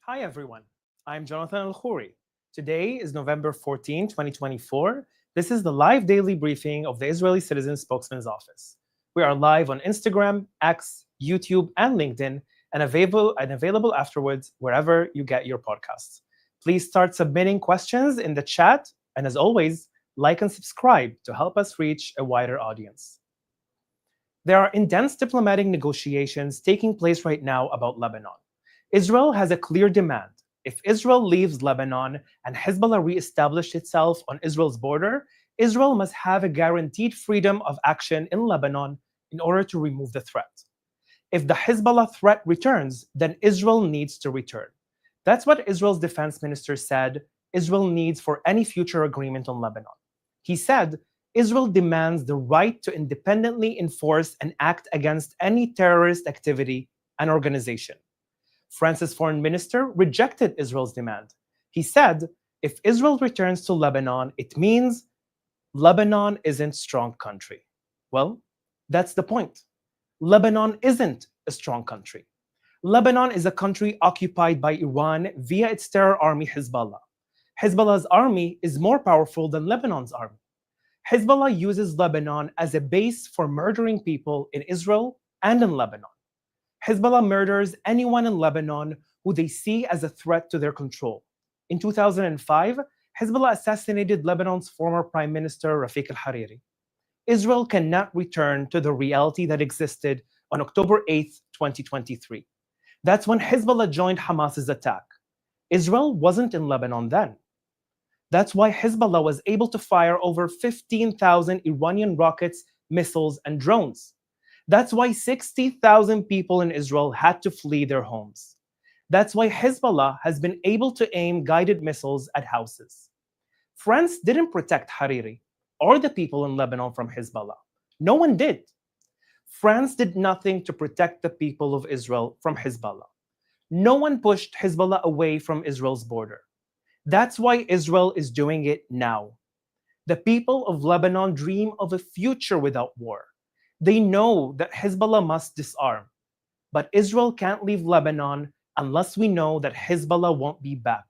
Hi, everyone. I'm Jonathan Al-Khouri. Today is November 14, 2024. This is the live daily briefing of the Israeli Citizen Spokesman's Office. We are live on Instagram, X, YouTube, and LinkedIn, and available afterwards wherever you get your podcasts. Please start submitting questions in the chat, and as always, like and subscribe to help us reach a wider audience. There are intense diplomatic negotiations taking place right now about Lebanon. Israel has a clear demand. If Israel leaves Lebanon and Hezbollah reestablished itself on Israel's border, Israel must have a guaranteed freedom of action in Lebanon in order to remove the threat. If the Hezbollah threat returns, then Israel needs to return. That's what Israel's defense minister said Israel needs for any future agreement on Lebanon. He said, Israel demands the right to independently enforce and act against any terrorist activity and organization. France's foreign minister rejected Israel's demand. He said, if Israel returns to Lebanon, it means Lebanon isn't a strong country. Well, that's the point. Lebanon isn't a strong country. Lebanon is a country occupied by Iran via its terror army Hezbollah. Hezbollah's army is more powerful than Lebanon's army. Hezbollah uses Lebanon as a base for murdering people in Israel and in Lebanon. Hezbollah murders anyone in Lebanon who they see as a threat to their control. In 2005, Hezbollah assassinated Lebanon's former Prime Minister Rafik al-Hariri. Israel cannot return to the reality that existed on October 8, 2023. That's when Hezbollah joined Hamas's attack. Israel wasn't in Lebanon then. That's why Hezbollah was able to fire over 15,000 Iranian rockets, missiles, and drones. That's why 60,000 people in Israel had to flee their homes. That's why Hezbollah has been able to aim guided missiles at houses. France didn't protect Hariri or the people in Lebanon from Hezbollah. No one did. France did nothing to protect the people of Israel from Hezbollah. No one pushed Hezbollah away from Israel's border. That's why Israel is doing it now. The people of Lebanon dream of a future without war. They know that Hezbollah must disarm. But Israel can't leave Lebanon unless we know that Hezbollah won't be back.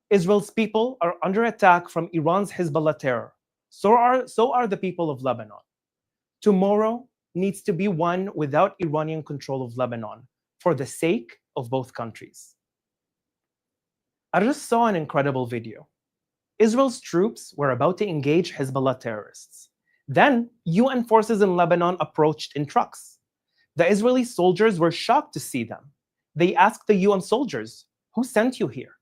Israel's people are under attack from Iran's Hezbollah terror. So are the people of Lebanon. Tomorrow needs to be one without Iranian control of Lebanon for the sake of both countries. I just saw an incredible video. Israel's troops were about to engage Hezbollah terrorists. Then, UN forces in Lebanon approached in trucks. The Israeli soldiers were shocked to see them. They asked the UN soldiers, who sent you here?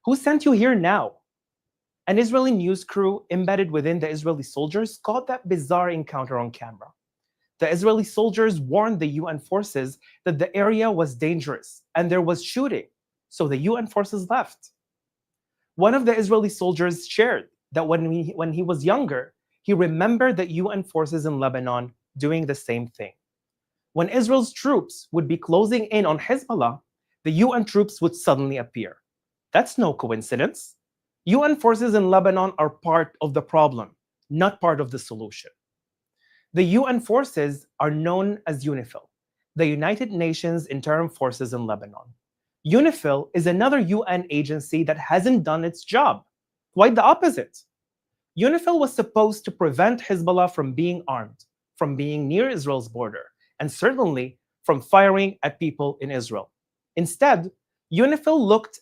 Who sent you here now? An Israeli news crew embedded within the Israeli soldiers caught that bizarre encounter on camera. The Israeli soldiers warned the UN forces that the area was dangerous and there was shooting, so the UN forces left. One of the Israeli soldiers shared that when he was younger, he remembered the UN forces in Lebanon doing the same thing. When Israel's troops would be closing in on Hezbollah, the UN troops would suddenly appear. That's no coincidence. UN forces in Lebanon are part of the problem, not part of the solution. The UN forces are known as UNIFIL, the United Nations Interim Forces in Lebanon. UNIFIL is another UN agency that hasn't done its job. Quite the opposite. UNIFIL was supposed to prevent Hezbollah from being armed, from being near Israel's border, and certainly from firing at people in Israel. Instead, UNIFIL looked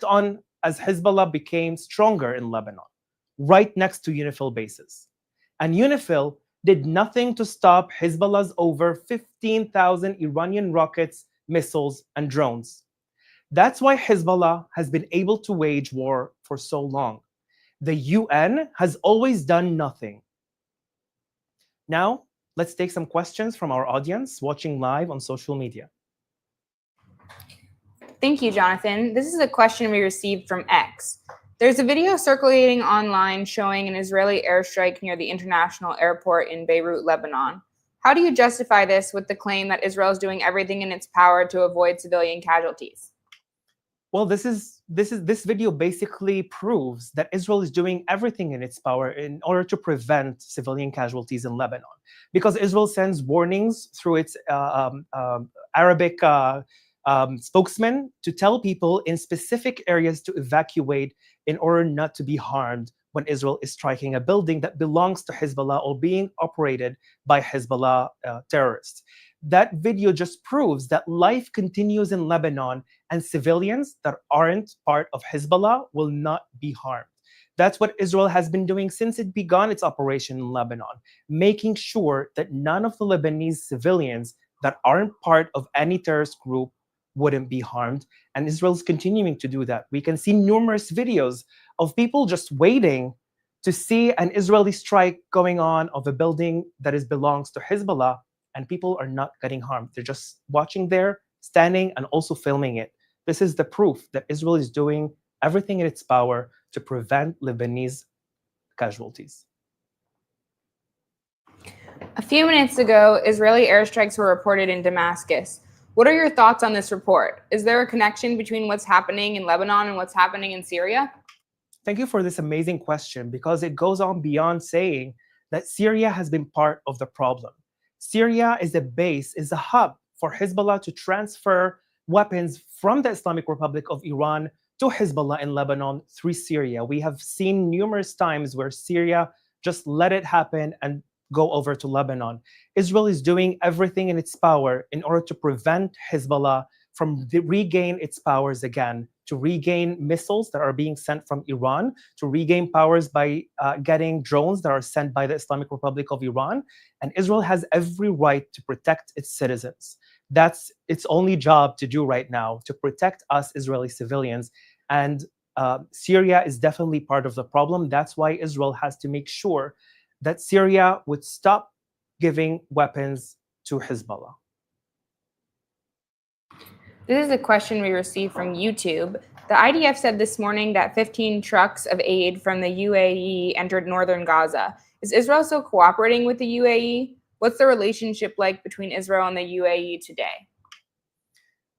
on as Hezbollah became stronger in Lebanon, right next to UNIFIL bases. And UNIFIL did nothing to stop Hezbollah's over 15,000 Iranian rockets, missiles, and drones. That's why Hezbollah has been able to wage war for so long. The UN has always done nothing. Now, let's take some questions from our audience watching live on social media. Thank you, Jonathan. This is a question we received from X. There's a video circulating online showing an Israeli airstrike near the international airport in Beirut, Lebanon. How do you justify this with the claim that Israel is doing everything in its power to avoid civilian casualties? Well, this video basically proves that Israel is doing everything in its power in order to prevent civilian casualties in Lebanon, because Israel sends warnings through its Arabic spokesman to tell people in specific areas to evacuate in order not to be harmed when Israel is striking a building that belongs to Hezbollah or being operated by Hezbollah terrorists. That video just proves that life continues in Lebanon and civilians that aren't part of Hezbollah will not be harmed. That's what Israel has been doing since it began its operation in Lebanon, making sure that none of the Lebanese civilians that aren't part of any terrorist group wouldn't be harmed. And Israel's continuing to do that. We can see numerous videos of people just waiting to see an Israeli strike going on of a building that belongs to Hezbollah, and people are not getting harmed. They're just watching there, standing, and also filming it. This is the proof that Israel is doing everything in its power to prevent Lebanese casualties. A few minutes ago, Israeli airstrikes were reported in Damascus. What are your thoughts on this report? Is there a connection between what's happening in Lebanon and what's happening in Syria? Thank you for this amazing question, because it goes on beyond saying that Syria has been part of the problem. Syria is a base, is a hub for Hezbollah to transfer weapons from the Islamic Republic of Iran to Hezbollah in Lebanon through Syria. We have seen numerous times where Syria just let it happen and go over to Lebanon. Israel is doing everything in its power in order to prevent Hezbollah from regain its powers again, to regain missiles that are being sent from Iran, to regain powers by getting drones that are sent by the Islamic Republic of Iran. And Israel has every right to protect its citizens. That's its only job to do right now, to protect us Israeli civilians. And Syria is definitely part of the problem. That's why Israel has to make sure that Syria would stop giving weapons to Hezbollah. This is a question we received from YouTube. The IDF said this morning that 15 trucks of aid from the UAE entered northern Gaza. Is Israel still cooperating with the UAE? What's the relationship like between Israel and the UAE today?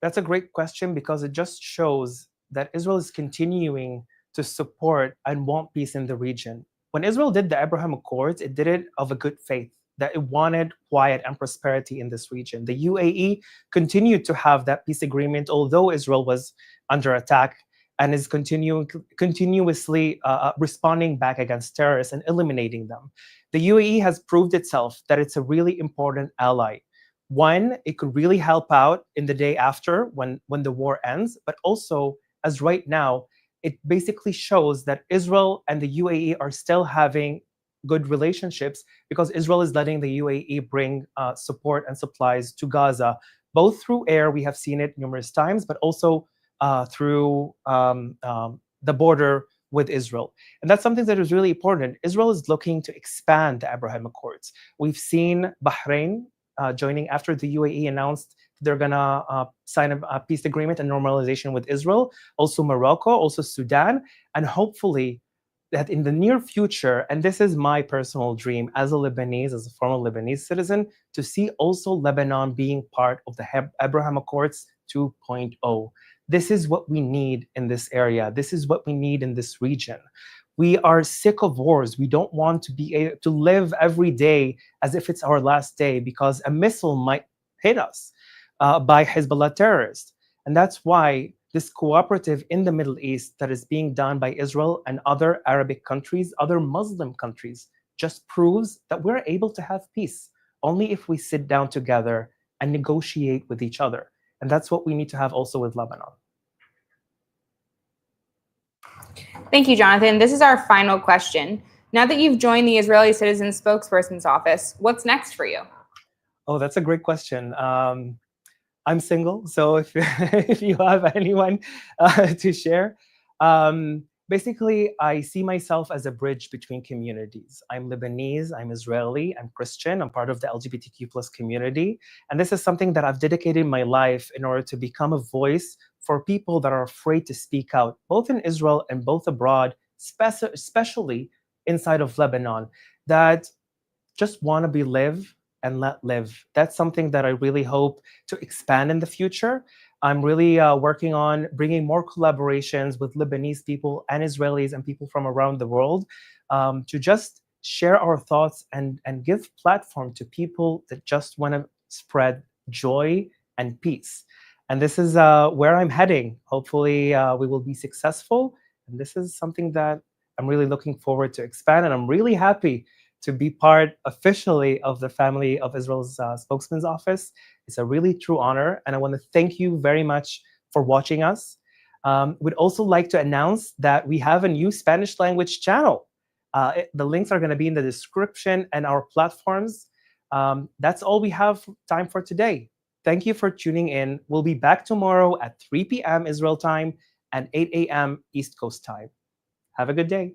That's a great question, because it just shows that Israel is continuing to support and want peace in the region. When Israel did the Abraham Accords, it did it of a good faith, that it wanted quiet and prosperity in this region. The UAE continued to have that peace agreement, although Israel was under attack, and is continuously responding back against terrorists and eliminating them. The UAE has proved itself that it's a really important ally. One, it could really help out in the day after when the war ends, but also, as right now, it basically shows that Israel and the UAE are still having good relationships, because Israel is letting the UAE bring support and supplies to Gaza, both through air, we have seen it numerous times, but also through the border with Israel. And that's something that is really important. Israel is looking to expand the Abraham Accords. We've seen Bahrain joining after the UAE announced they're gonna sign a peace agreement and normalization with Israel, also Morocco, also Sudan, and hopefully that in the near future, and this is my personal dream as a Lebanese, as a former Lebanese citizen, to see also Lebanon being part of the Abraham Accords 2.0. This is what we need in this area. This is what we need in this region. We are sick of wars. We don't want to be able to live every day as if it's our last day, because a missile might hit us by Hezbollah terrorists. And that's why this cooperative in the Middle East that is being done by Israel and other Arabic countries, other Muslim countries, just proves that we're able to have peace only if we sit down together and negotiate with each other. And that's what we need to have also with Lebanon. Thank you, Jonathan. This is our final question. Now that you've joined the Israeli Citizen Spokesperson's office, what's next for you? Oh, that's a great question. I'm single, so if if you have anyone to share, basically, I see myself as a bridge between communities. I'm Lebanese, I'm Israeli, I'm Christian, I'm part of the LGBTQ plus community, and this is something that I've dedicated my life in order to become a voice for people that are afraid to speak out, both in Israel and both abroad, especially inside of Lebanon, that just want to be live and let live. That's something that I really hope to expand in the future. I'm really working on bringing more collaborations with Lebanese people and Israelis and people from around the world to just share our thoughts and give platform to people that just want to spread joy and peace. And this is where I'm heading. Hopefully, we will be successful. And this is something that I'm really looking forward to expand. And I'm really happy to be part officially of the family of Israel's Spokesman's Office. It's a really true honor. And I want to thank you very much for watching us. We'd also like to announce that we have a new Spanish language channel. The links are going to be in the description and our platforms. That's all we have time for today. Thank you for tuning in. We'll be back tomorrow at 3 p.m. Israel time and 8 a.m. East Coast time. Have a good day.